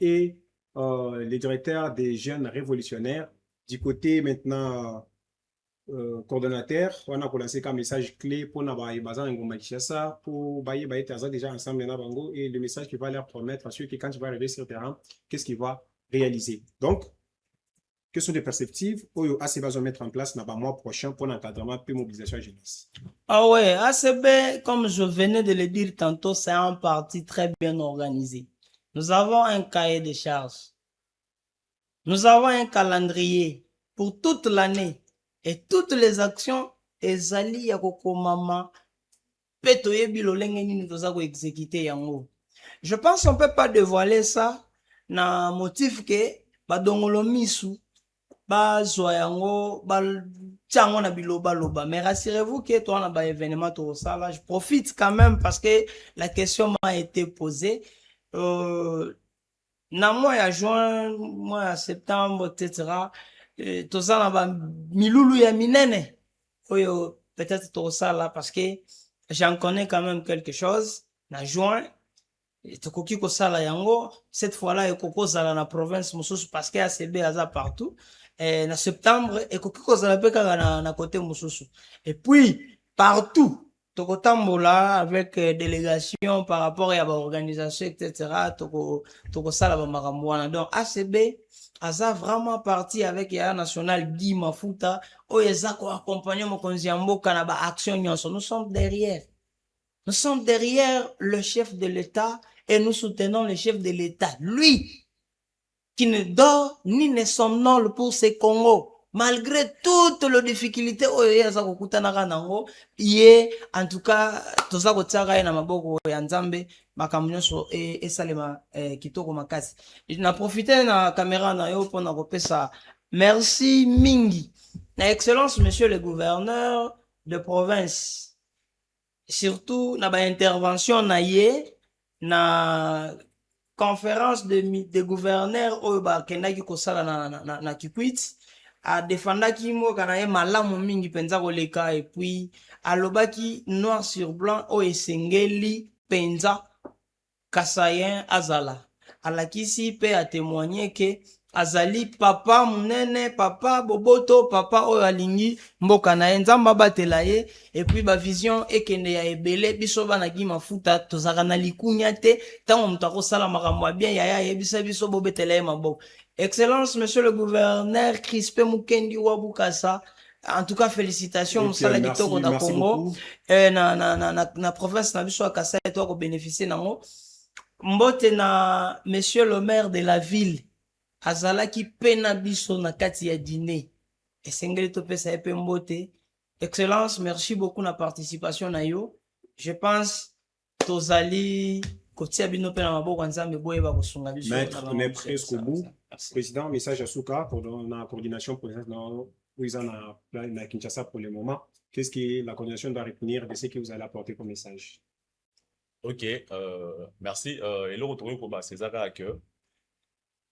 et le directeur des jeunes révolutionnaires. Du côté maintenant coordonnateur, on a lancé un message clé pour déjà ensemble et le message qui va leur promettre à ceux qui, quand tu vas arriver sur le terrain, qu'est-ce qu'il va réaliser. Donc, quelles sont les perspectives où ACB va mettre en place dans le mois prochain pour l'encadrement et mobilisation à jeunesse? Ah ouais, ACB, comme je venais de le dire tantôt, c'est un parti très bien organisé. Nous avons un cahier de charges. Nous avons un calendrier pour toute l'année et toutes les actions ezali ya kokomama peto yebi lolenge nini toza ko exécuter yango. Je pense qu'on peut pas dévoiler ça na motif que badongolo misu bazwa yango tiango na biloba loba, mais rassurez-vous que toi na ba événement to ça là, je profite quand même parce que la question m'a été posée. Na mois ya juin, mois ya septembre, etc. Toza na ba milulu ya minene. Oyo peut-être tout ça là parce que j'en connais quand même quelque chose. Na juin, tokoki ko sala yango. Cette fois-là, ekoko sala na province mususu parce que ACB aza partout. Na septembre, ekoki ko sala pe kaka na côté mususu. Et puis partout. Tokotambola avec délégation par rapport à l'organisation, etc. Toko sala ba makambo wana. Donc ACB aza vraiment parti avec Yaya National Guy Mafuta o eza ko accompagner mokonzi ya mboka na ba action nyonso. Nous sommes derrière. Nous sommes derrière le chef de l'État et nous soutenons le chef de l'État. Lui qui ne dort ni ne somnole pour ses Congos. Malgré toutes les difficultés, en tout cas, toza kotsaka na maboko ya Nzambe makamnyoso et salema kitoko makasi. Na profiter na caméra na yo pour na kopesa merci mingi. Na excellence monsieur le gouverneur de province. Surtout na ba intervention na ye na conférence de gouverneurs au ba kendaki kosala na Kikwit. A defendaki mboka na ye malamu mingi penza koleka et puis alobaki noir sur blanc o esengeli penza Kasayen azala alakisi pe a témoigner que azali papa munene papa boboto papa o alingi mboka na ye nzamba batela ye et puis ba vision ekende ya ebele biso bana ki mafuta tozaka na likunya te tango mutu akosala makambo bien yaya yebisa biso bobetela ye maboko. Excellence, monsieur le gouverneur Crispé Mukendi Wabukasa. En tout cas, félicitations. Okay, merci Congo. Na province na biso Kasa et toi ko bénéficier nango. Mbote na monsieur le maire de la ville. Azalaki pena biso na kati ya dîner. Et sengeli to pesa epe mbote. Excellence, merci beaucoup na participation na yo. Je pense tozali Maître, on est presque au bout. Président, message à Souka pour la coordination pour la Kinshasa pour le moment. Qu'est-ce que la coordination doit retenir de ce que vous allez apporter comme message? Ok, merci. Et le retour pour César à cœur.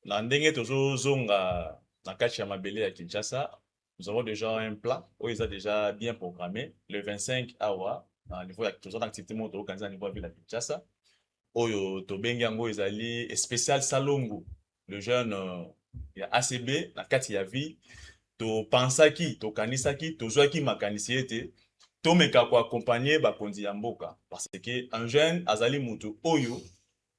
L'andenge toujours zonga na kati ya mabele à Kinshasa. Nous avons déjà un plan où ils ont déjà bien programmé le 25 awa à niveau d'activité moto au niveau de la Kinshasa. Oyo tobengi yango ezali spécial Salongo le jeune ya ACB na kati ya vie to pensaki to kanisaki to zwaki makanisi ete to meka ko accompagner bakonzi ya mboka parce que un jeune azali mutu oyo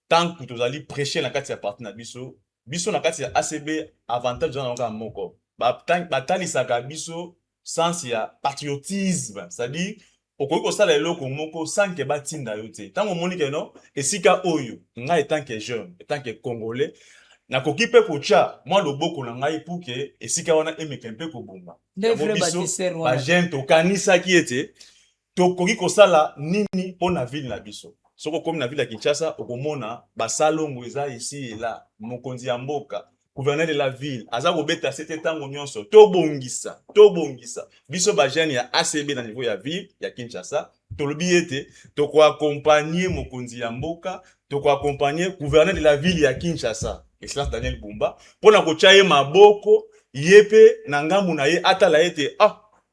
tant que tu allais prêcher la carte parti na biso biso na carte ACB avantage dans le moko ba tali saka biso sens ya patriotisme, c'est-à-dire okoki kosala eloko moko sans que batinda yo te tango moni ke non esika oyo ngai tant que jeune tant que congolais nakoki pe kocha moi loboko na ngai pour que esika wana emeke mpe kobomba ba jeune to kanisa ki ete tokoki kosala nini pona ville na biso soko komi na ville ya Kinshasa okomona basalongo eza ici et là mokonzi ya mboka gouverneur de la ville aza kobeta sete tango nyonso tobongisa biso ba jeune ya ACB na niveau ya ville ya Kinshasa tolobi ete toko accompagner mokonzi ya mboka toko accompagner gouverneur de la ville ya Kinshasa Excellence Daniel Bumba pona kochaye maboko yepe na ngambu na ye atala ete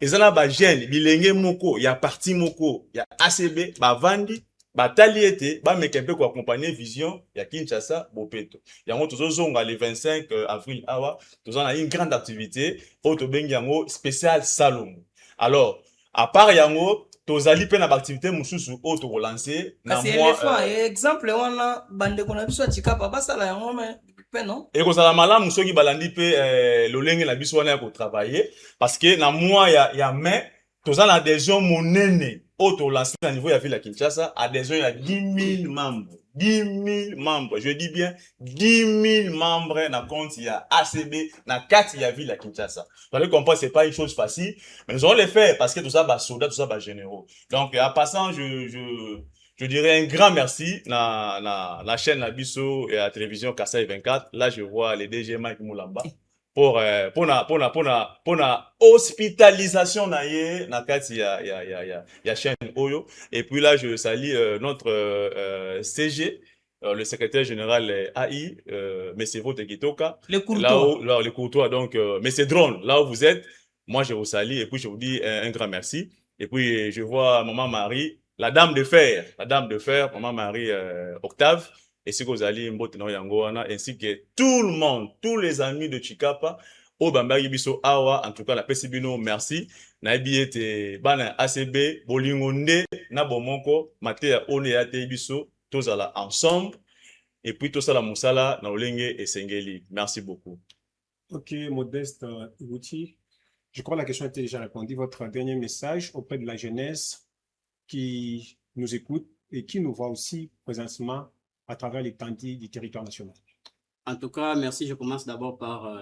ezana ba jeune bilenge moko ya parti moko ya ACB bavandi batali ete ba mekempe ko accompagner vision ya Kinshasa bopeto yango tozozonga le 25 avril awa tozana une grande activité auto bengi yango spécial Salongo. Alors à part yango tozali pe na activité mususu auto relancer na moi exemple wana bande kona biso Chikapa basala yango pe non et kozala malamu soki balandi pe lolenge na biso wana ya ko travailler parce que na moi ya mai tozana adhésion monene auto lancé à niveau ya ville à Kinshasa, adhésion à 10 000 membres. 10 000 membres, je dis bien 10 000 membres dans compte il y a ACB, dans 4 il y a ville à Kinshasa. Vous allez comprendre, c'est pas une chose facile, mais nous allons le faire parce que tout ça va soldats, tout ça va généraux. Donc en passant, je dirais un grand merci la chaîne Nabiso et la télévision Kassai 24. Là je vois les DG Mike Moulamba. Pour la hospitalisation na ye na kati ya chaîne Oyo et puis là je salue notre CG le secrétaire général AI monsieur Vote Kitoka là les courtois donc monsieur Drone là où vous êtes moi je vous salue et puis je vous dis un grand merci et puis je vois maman Marie la dame de fer maman Marie Octave et si vous allez ainsi que tout le monde, tous les amis de Chikapa, au Bambari Biso Awa, en tout cas la Pesibino, merci. Naibi ete bana ACB, Bolingonde, Nabomonko, Matea Oneate Biso, tous à la ensemble, et puis tous à la Moussala, Naolenge et Sengeli. Merci beaucoup. Ok, Modeste Gouti, je crois que la question a été déjà répondue. Votre dernier message auprès de la jeunesse qui nous écoute et qui nous voit aussi présentement à travers l'étendue du territoire national. En tout cas, merci. Je commence d'abord par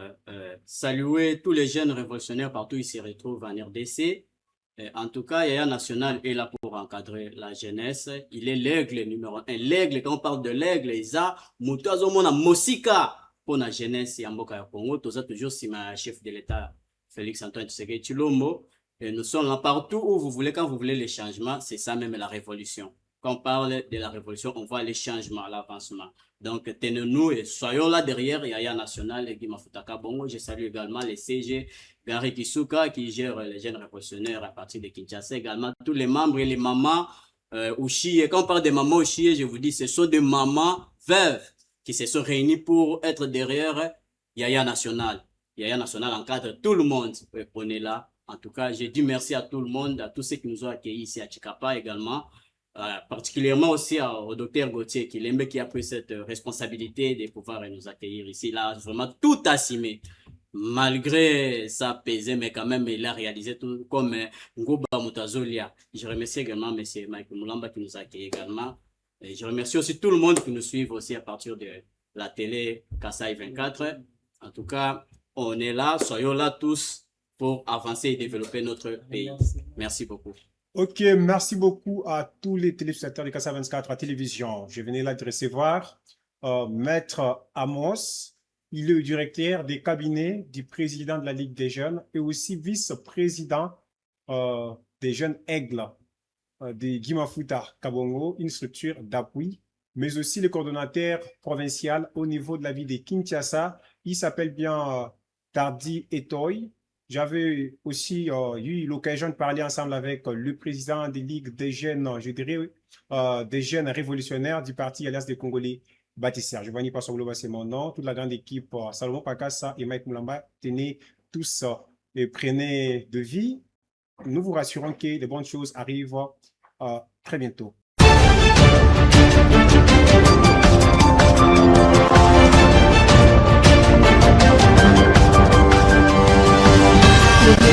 saluer tous les jeunes révolutionnaires partout où ils se retrouvent en RDC. En tout cas, Yaya National est là pour encadrer la jeunesse. Il est l'aigle numéro 1. L'aigle, quand on parle de l'aigle, il a Moutazomona Mosika pour la jeunesse et Mboka Congo. Tout ça, toujours si ma chef de l'État, Félix Antoine Tshisekedi Tshilombo. Nous sommes là partout où vous voulez, quand vous voulez les changements, c'est ça même la révolution. Quand on parle de la révolution, on voit les changements, l'avancement. Donc, tenez-nous et soyons là derrière Yaya National et Guima Futaka Bongo. Je salue également les CG, Gary Kisuka qui gère les jeunes révolutionnaires à partir de Kinshasa. Également tous les membres et les mamans Ouchié. Quand on parle des mamans Ouchié, je vous dis, ce sont des mamans veuves qui se sont réunies pour être derrière Yaya National. Yaya National encadre tout le monde. On est là. En tout cas, je dis merci à tout le monde, à tous ceux qui nous ont accueillis ici à Chikapa également. Particulièrement aussi au docteur Gauthier qui a pris cette responsabilité de pouvoir nous accueillir ici. Il a vraiment tout assumé. Malgré sa pesée, mais quand même, il a réalisé tout comme Ngouba Moutazolia. Je remercie également M. Mike Moulamba qui nous a accueillis également. Et je remercie aussi tout le monde qui nous suit aussi à partir de la télé Kassai 24. En tout cas, on est là, soyons là tous pour avancer et développer notre pays. Merci beaucoup. Ok, merci beaucoup à tous les téléspectateurs de Kassai 24 à télévision. Je venais là de recevoir Maître Amos. Il est le directeur des cabinets du président de la Ligue des jeunes et aussi vice-président des jeunes aigles de Guimafuta Kabongo, une structure d'appui, mais aussi le coordonnateur provincial au niveau de la ville de Kinshasa. Il s'appelle bien Tardi Etoy. J'avais aussi eu l'occasion de parler ensemble avec le président des ligues des jeunes, je dirais, des jeunes révolutionnaires du parti Alliance des Congolais, Bâtisseur. Je vois pas sur le c'est mon nom. Toute la grande équipe, Salomon Pakassa et Mike Moulamba, tenez tous et prenez de vie. Nous vous rassurons que les bonnes choses arrivent très bientôt. côté